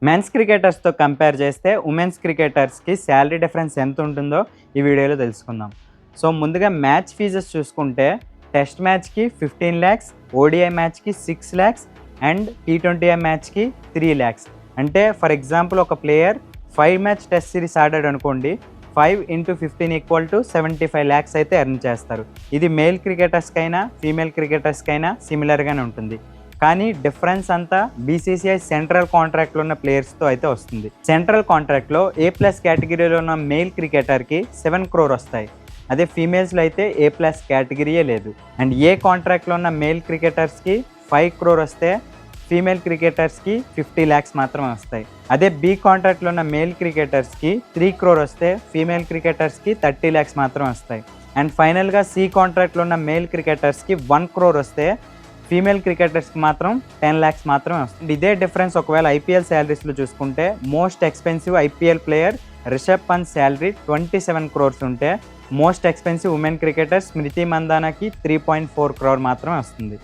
Men's క్రికెటర్స్తో compare చేస్తే women's క్రికెటర్స్కి salary difference ఎంత ఉంటుందో ఈ వీడియోలో తెలుసుకుందాం. సో ముందుగా మ్యాచ్ ఫీజెస్ చూసుకుంటే టెస్ట్ మ్యాచ్కి 15 lakhs, ఓడిఐ మ్యాచ్కి 6 lakhs అండ్ T20I మ్యాచ్కి 3 lakhs. అంటే ఫర్ ఎగ్జాంపుల్ ఒక ప్లేయర్ 5 మ్యాచ్ టెస్ట్ సిరీస్ ఆడాడు అనుకోండి, 5 × 15 = 75 lakhs అయితే ఎర్న్ చేస్తారు. ఇది మేల్ క్రికెటర్స్కైనా ఫీమేల్ క్రికెటర్స్కైనా సిమిలర్గానే ఉంటుంది. కానీ డిఫరెన్స్ అంతా బీసీసీఐ సెంట్రల్ కాంట్రాక్ట్లో ఉన్న ప్లేయర్స్తో అయితే వస్తుంది. సెంట్రల్ కాంట్రాక్ట్లో A+ కేటగిరీలో ఉన్న మేల్ క్రికెటర్కి 7 crore వస్తాయి. అదే ఫీమేల్స్లో అయితే A+ కేటగిరీయే లేదు. అండ్ ఏ కాంట్రాక్ట్లో ఉన్న మేల్ క్రికెటర్స్కి 5 crore వస్తే ఫీమేల్ క్రికెటర్స్కి 50 lakhs మాత్రమే వస్తాయి. అదే బి కాంట్రాక్ట్లో ఉన్న మేల్ క్రికెటర్స్కి 3 crore వస్తే ఫీమేల్ క్రికెటర్స్కి 30 lakhs మాత్రమే వస్తాయి. అండ్ ఫైనల్గా సి కాంట్రాక్ట్లో ఉన్న మేల్ క్రికెటర్స్కి 1 crore వస్తే ఫీమేల్ క్రికెటర్స్కి మాత్రం 10 lakhs మాత్రమే వస్తుంది. ఇదే డిఫరెన్స్ ఒకవేళ ఐపీఎల్ శాలరీస్లో చూసుకుంటే most expensive IPL player Rishabh Pant salary 27 crores ఉంటే most expensive women cricketer Smriti మందానాకి 3.4 crore మాత్రమే వస్తుంది.